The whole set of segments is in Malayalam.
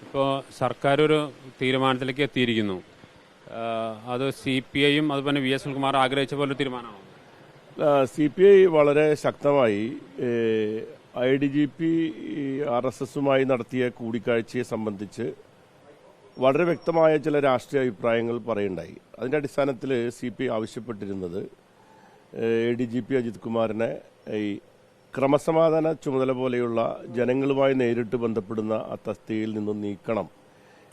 ഇപ്പോൾ സർക്കാർ ഒരു തീരുമാനത്തിലേക്ക് എത്തിയിരിക്കുന്നു. അത് CPIയും അതുപോലെ VS സുനിൽകുമാർ ആഗ്രഹിച്ച പോലെ തീരുമാനമാണോ? CPI വളരെ ശക്തമായി IDGP RSSുമായി നടത്തിയ കൂടിക്കാഴ്ചയെ സംബന്ധിച്ച് വളരെ വ്യക്തമായ ചില രാഷ്ട്രീയ അഭിപ്രായങ്ങൾ പറയുണ്ടായി. അതിൻ്റെ അടിസ്ഥാനത്തിൽ CPI ആവശ്യപ്പെട്ടിരുന്നത് ADGP അജിത് കുമാറിനെ ഈ ക്രമസമാധാന ചുമതല പോലെയുള്ള ജനങ്ങളുമായി നേരിട്ട് ബന്ധപ്പെടുന്ന ആ തസ്തികയിൽ നിന്നും നീക്കണം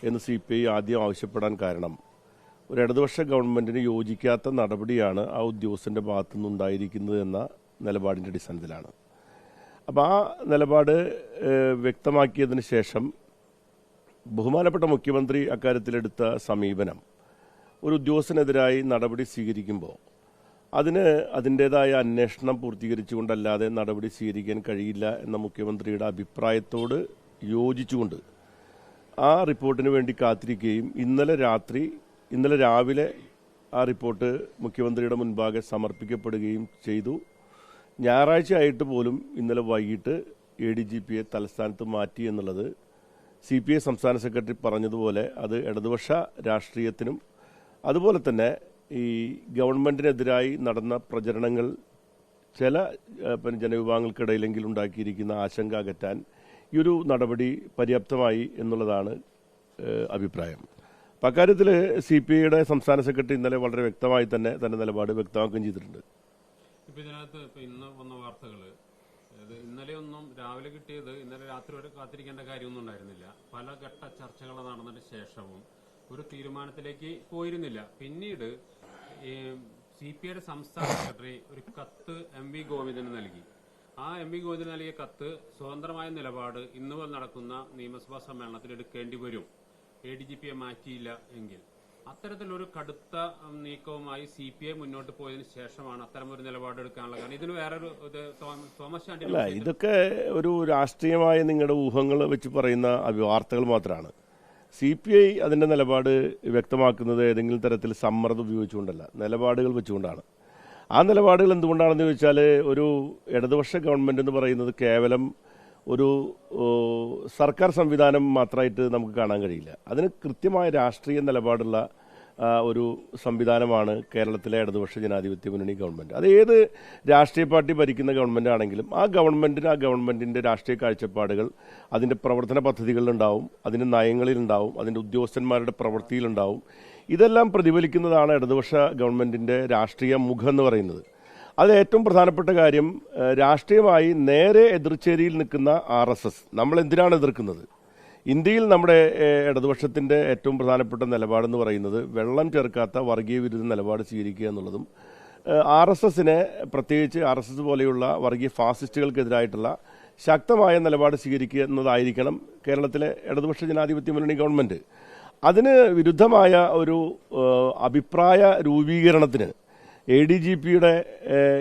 എന്ന് CPI ആദ്യം ആവശ്യപ്പെടാൻ കാരണം ഒരു ഇടതുപക്ഷ ഗവൺമെൻറ്റിന് യോജിക്കാത്ത നടപടിയാണ് ആ ഉദ്യോഗസ്ഥൻ്റെ ഭാഗത്തു നിന്നുണ്ടായിരിക്കുന്നത് എന്ന നിലപാടിൻ്റെ അടിസ്ഥാനത്തിലാണ്. അപ്പോൾ ആ നിലപാട് വ്യക്തമാക്കിയതിന് ശേഷം ബഹുമാനപ്പെട്ട മുഖ്യമന്ത്രി അക്കാര്യത്തിലെടുത്ത സമീപനം ഒരു ഉദ്യോഗസ്ഥനെതിരായി നടപടി സ്വീകരിക്കുമ്പോൾ അതിന് അതിൻ്റേതായ അന്വേഷണം പൂർത്തീകരിച്ചുകൊണ്ടല്ലാതെ നടപടി സ്വീകരിക്കാൻ കഴിയില്ല എന്ന മുഖ്യമന്ത്രിയുടെ അഭിപ്രായത്തോട് യോജിച്ചുകൊണ്ട് ആ റിപ്പോർട്ടിന് വേണ്ടി കാത്തിരിക്കുകയും ഇന്നലെ രാവിലെ ആ റിപ്പോർട്ട് മുഖ്യമന്ത്രിയുടെ മുൻപാകെ സമർപ്പിക്കപ്പെടുകയും ചെയ്തു. ഞായറാഴ്ച ആയിട്ട് പോലും ഇന്നലെ വൈകിട്ട് ADGPയെ തലസ്ഥാനത്ത് മാറ്റി എന്നുള്ളത് CPI സംസ്ഥാന സെക്രട്ടറി പറഞ്ഞതുപോലെ അത് ഇടതുപക്ഷ രാഷ്ട്രീയത്തിനും അതുപോലെ തന്നെ ഈ ഗവൺമെൻറ്റിനെതിരായി നടന്ന പ്രചരണങ്ങൾ ചില ജനവിഭാഗങ്ങൾക്കിടയിലെങ്കിലും ഉണ്ടാക്കിയിരിക്കുന്ന ആശങ്ക അകറ്റാൻ ഈ ഒരു നടപടി പര്യാപ്തമായി എന്നുള്ളതാണ് അഭിപ്രായം. അപ്പം അക്കാര്യത്തിൽ CPIയുടെ സംസ്ഥാന സെക്രട്ടറി ഇന്നലെ വളരെ വ്യക്തമായി തന്നെ തന്റെ നിലപാട് വ്യക്തമാക്കുകയും ചെയ്തിട്ടുണ്ട്. ഇപ്പം ഇതിനകത്ത് ഇന്ന് വന്ന വാർത്തകൾ ഇന്നലെ ഒന്നും രാവിലെ കിട്ടിയത് ഇന്നലെ രാത്രി വരെ കാത്തിരിക്കേണ്ട കാര്യമൊന്നും ഉണ്ടായിരുന്നില്ല. പല ഘട്ട ചർച്ചകൾ നടന്നതിന് ശേഷവും ഒരു തീരുമാനത്തിലേക്ക് പോയിരുന്നില്ല. പിന്നീട് CPIയുടെ സംസ്ഥാന സെക്രട്ടറി ഒരു കത്ത് MV ഗോവിന്ദന് നൽകി. ആ MV ഗോവിന്ദന് നൽകിയ കത്ത് സ്വതന്ത്രമായ നിലപാട് ഇന്ന് നടക്കുന്ന നിയമസഭാ സമ്മേളനത്തിൽ എടുക്കേണ്ടി വരും, ADGPയെ മാറ്റിയില്ല എങ്കിൽ. അത്തരത്തിലൊരു കടുത്ത നീക്കവുമായി CPI മുന്നോട്ട് പോയതിനു ശേഷമാണ് അത്തരമൊരു നിലപാടെടുക്കാനുള്ള കാരണം. ഇതിന് വേറൊരു തോമസ് ചാണ്ടി അല്ല, ഇതൊക്കെ ഒരു രാഷ്ട്രീയമായ നിങ്ങളുടെ ഊഹങ്ങൾ വെച്ച് പറയുന്ന വാർത്തകൾ മാത്രമാണ്. CPI അതിൻ്റെ നിലപാട് വ്യക്തമാക്കുന്നത് ഏതെങ്കിലും തരത്തിൽ സമ്മർദ്ദം ഉപയോഗിച്ചുകൊണ്ടല്ല, നിലപാടുകൾ വെച്ചുകൊണ്ടാണ്. ആ നിലപാടുകൾ എന്തുകൊണ്ടാണെന്ന് ചോദിച്ചാൽ ഒരു ഇടതുപക്ഷ ഗവൺമെൻറ് എന്ന് പറയുന്നത് കേവലം ഒരു സർക്കാർ സംവിധാനം മാത്രമായിട്ട് നമുക്ക് കാണാൻ കഴിയില്ല. അതിന് കൃത്യമായ രാഷ്ട്രീയ നിലപാടുള്ള ഒരു സംവിധാനമാണ് കേരളത്തിലെ ഇടതുപക്ഷ ജനാധിപത്യ മുന്നണി ഗവൺമെൻറ്. അത് ഏത് രാഷ്ട്രീയ പാർട്ടി ഭരിക്കുന്ന ഗവൺമെൻറ് ആണെങ്കിലും ആ ഗവൺമെൻറ്റിൻ്റെ രാഷ്ട്രീയ കാഴ്ചപ്പാടുകൾ അതിൻ്റെ പ്രവർത്തന പദ്ധതികളിലുണ്ടാവും, അതിൻ്റെ നയങ്ങളിലുണ്ടാവും, അതിൻ്റെ ഉദ്യോഗസ്ഥന്മാരുടെ പ്രവൃത്തിയിലുണ്ടാവും. ഇതെല്ലാം പ്രതിഫലിക്കുന്നതാണ് ഇടതുപക്ഷ ഗവൺമെൻറ്റിൻ്റെ രാഷ്ട്രീയ മുഖം എന്ന് പറയുന്നത്. അത് ഏറ്റവും പ്രധാനപ്പെട്ട കാര്യം, രാഷ്ട്രീയമായി നേരെ എതിർചേരിയിൽ നിൽക്കുന്ന RSS നമ്മൾ എന്തിനാണ് എതിർക്കുന്നത്? ഇന്ത്യയിൽ നമ്മുടെ ഇടതുപക്ഷത്തിൻ്റെ ഏറ്റവും പ്രധാനപ്പെട്ട നിലപാടെന്ന് പറയുന്നത് വെള്ളം ചേർക്കാത്ത വർഗീയ വിരുദ്ധ നിലപാട് സ്വീകരിക്കുക എന്നുള്ളതും RSSനെ പ്രത്യേകിച്ച് RSS പോലെയുള്ള വർഗീയ ഫാസിസ്റ്റുകൾക്കെതിരായിട്ടുള്ള ശക്തമായ നിലപാട് സ്വീകരിക്കുക എന്നതായിരിക്കണം കേരളത്തിലെ ഇടതുപക്ഷ ജനാധിപത്യ മുന്നണി ഗവൺമെൻറ്. അതിന് വിരുദ്ധമായ ഒരു അഭിപ്രായ രൂപീകരണത്തിന് ADGPയുടെ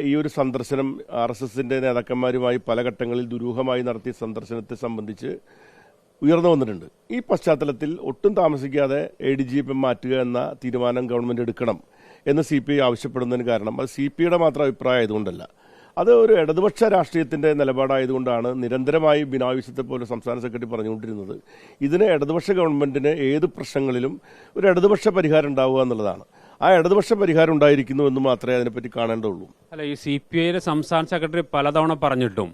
ഈ ഒരു സന്ദർശനം RSSന്റെ നേതാക്കന്മാരുമായി പല ഘട്ടങ്ങളിൽ ദുരൂഹമായി നടത്തിയ സന്ദർശനത്തെ സംബന്ധിച്ച് ഉയർന്നു വന്നിട്ടുണ്ട്. ഈ പശ്ചാത്തലത്തിൽ ഒട്ടും താമസിക്കാതെ ADGP മാറ്റുക എന്ന തീരുമാനം ഗവൺമെൻറ് എടുക്കണം എന്ന് CPI ആവശ്യപ്പെടുന്നതിന് കാരണം അത് CPIയുടെ മാത്രം അഭിപ്രായം ആയതുകൊണ്ടല്ല, അത് ഒരു ഇടതുപക്ഷ രാഷ്ട്രീയത്തിൻ്റെ നിലപാടായതുകൊണ്ടാണ് നിരന്തരമായി ബിനോയ് വിശ്വത്തെ പോലെ സംസ്ഥാന സെക്രട്ടറി പറഞ്ഞുകൊണ്ടിരുന്നത് ഇതിന് ഇടതുപക്ഷ ഗവൺമെൻറ്റിന് ഏത് പ്രശ്നങ്ങളിലും ഒരു ഇടതുപക്ഷ പരിഹാരം ഉണ്ടാവുക എന്നുള്ളതാണ്. ആ ഇടതുപക്ഷ പരിഹാരം ഉണ്ടായിരിക്കുന്നു എന്ന് മാത്രമേ അതിനെപ്പറ്റി കാണേണ്ടതുള്ളൂ. അല്ല, ഈ CPIയുടെ സംസ്ഥാന സെക്രട്ടറി പലതവണ പറഞ്ഞിട്ടും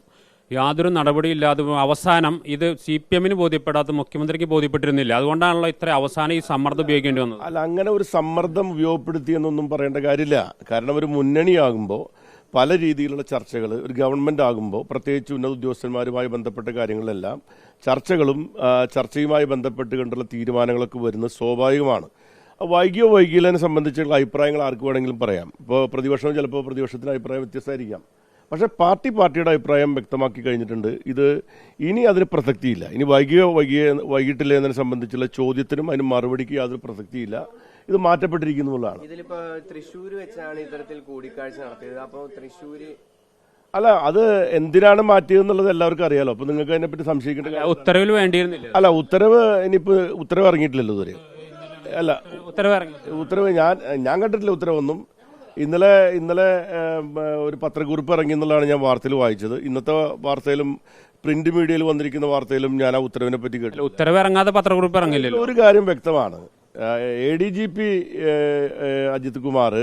യാതൊരു നടപടിയില്ലാതെ അവസാനം ഇത് CPMന് ബോധ്യപ്പെടാത്ത മുഖ്യമന്ത്രിക്ക് ബോധ്യപ്പെട്ടിരുന്നില്ല. അതുകൊണ്ടാണല്ലോ ഇത്ര അവസാനം ഈ സമ്മർദ്ദം ഉപയോഗിക്കേണ്ടി വന്നത്. അല്ല, അങ്ങനെ ഒരു സമ്മർദ്ദം ഉപയോഗപ്പെടുത്തിയെന്നൊന്നും പറയേണ്ട കാര്യമില്ല. കാരണം ഒരു മുന്നണിയാകുമ്പോൾ പല രീതിയിലുള്ള ചർച്ചകൾ, ഒരു ഗവൺമെൻറ് ആകുമ്പോൾ പ്രത്യേകിച്ച് ഉന്നത ഉദ്യോഗസ്ഥന്മാരുമായി ബന്ധപ്പെട്ട കാര്യങ്ങളിലെല്ലാം ചർച്ചയുമായി ബന്ധപ്പെട്ട് കണ്ടുള്ള തീരുമാനങ്ങളൊക്കെ വരുന്നത് സ്വാഭാവികമാണ്. വൈകിയില്ലതിനെ സംബന്ധിച്ചുള്ള അഭിപ്രായങ്ങൾ ആർക്ക് വേണമെങ്കിലും പറയാം. ഇപ്പോൾ പ്രതിപക്ഷം ചിലപ്പോൾ പ്രതിപക്ഷത്തിൻ്റെ അഭിപ്രായം വ്യത്യസ്തമായിരിക്കാം. പക്ഷേ പാർട്ടിയുടെ അഭിപ്രായം വ്യക്തമാക്കി കഴിഞ്ഞിട്ടുണ്ട്. ഇത് ഇനി അതിന് പ്രസക്തിയില്ല. ഇനി വൈകിട്ടില്ല എന്നതിനെ സംബന്ധിച്ചുള്ള ചോദ്യത്തിനും അതിന് മറുപടിക്ക് യാതൊരു പ്രസക്തിയില്ല. ഇത് മാറ്റപ്പെട്ടിരിക്കുന്നതാണ്. ഇതിലിപ്പോ തൃശ്ശൂർ വെച്ചാണ് ഇത്തരത്തിൽ കൂടിക്കാഴ്ച നടത്തിയത്. അപ്പോൾ തൃശ്ശൂര് അല്ല, അത് എന്തിനാണ് മാറ്റിയതെന്നുള്ളത് എല്ലാവർക്കും അറിയാലോ. അപ്പൊ നിങ്ങൾക്ക് അതിനെപ്പറ്റി സംശയിക്കേണ്ട ഉത്തരവിൽ വേണ്ടിയിരുന്നില്ല. അല്ല, ഉത്തരവ് ഇറങ്ങിയിട്ടില്ലല്ലോ ഇതുവരെ. അല്ല, ഉത്തരവ് ഞാൻ കണ്ടിട്ടില്ല ഉത്തരവൊന്നും. ഇന്നലെ ഒരു പത്രക്കുറിപ്പ് ഇറങ്ങി എന്നുള്ളതാണ് ഞാൻ വാർത്തയിൽ വായിച്ചത്. ഇന്നത്തെ വാർത്തയിലും പ്രിന്റ് മീഡിയയിൽ വന്നിരിക്കുന്ന വാർത്തയിലും ഞാൻ ആ ഉത്തരവിനെ പറ്റി കേട്ടില്ല. ഉത്തരവ് ഇറങ്ങാതെ പത്രക്കുറിപ്പ് ഇറങ്ങില്ലല്ലോ. ഒരു കാര്യം വ്യക്തമാണ്, ADGP അജിത് കുമാർ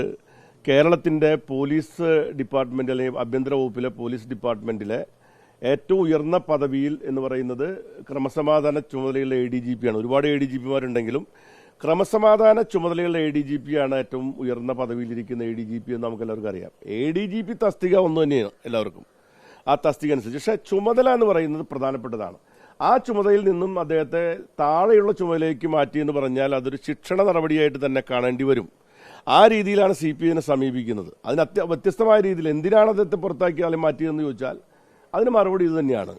കേരളത്തിന്റെ പോലീസ് ഡിപ്പാർട്ട്മെന്റ് അല്ലെങ്കിൽ ആഭ്യന്തര വകുപ്പിലെ പോലീസ് ഡിപ്പാർട്ട്മെന്റിലെ ഏറ്റവും ഉയർന്ന പദവിയിൽ എന്ന് പറയുന്നത് ക്രമസമാധാന ചുമതലയുള്ള ADGP ആണ്. ഒരുപാട് ADGPമാരുണ്ടെങ്കിലും ക്രമസമാധാന ചുമതലയുള്ള ADGP ആണ് ഏറ്റവും ഉയർന്ന പദവിയിലിരിക്കുന്ന ADGP എന്ന് നമുക്ക് എല്ലാവർക്കും അറിയാം. ADGP തസ്തിക ഒന്ന് തന്നെയാണ് എല്ലാവർക്കും, ആ തസ്തിക അനുസരിച്ച്. പക്ഷേ ചുമതല എന്ന് പറയുന്നത് പ്രധാനപ്പെട്ടതാണ്. ആ ചുമതലയിൽ നിന്നും അദ്ദേഹത്തെ താഴെയുള്ള ചുമതലയിലേക്ക് മാറ്റി എന്ന് പറഞ്ഞാൽ അതൊരു ശിക്ഷണ നടപടിയായിട്ട് തന്നെ കാണേണ്ടി വരും. ആ രീതിയിലാണ് CPIനെ സമീപിക്കുന്നത്. അതിന് വ്യത്യസ്തമായ രീതിയിൽ എന്തിനാണ് അദ്ദേഹത്തെ പുറത്താക്കിയാലും മാറ്റിയതെന്ന് ചോദിച്ചാൽ അതിന് മറുപടി ഇത് തന്നെയാണ്.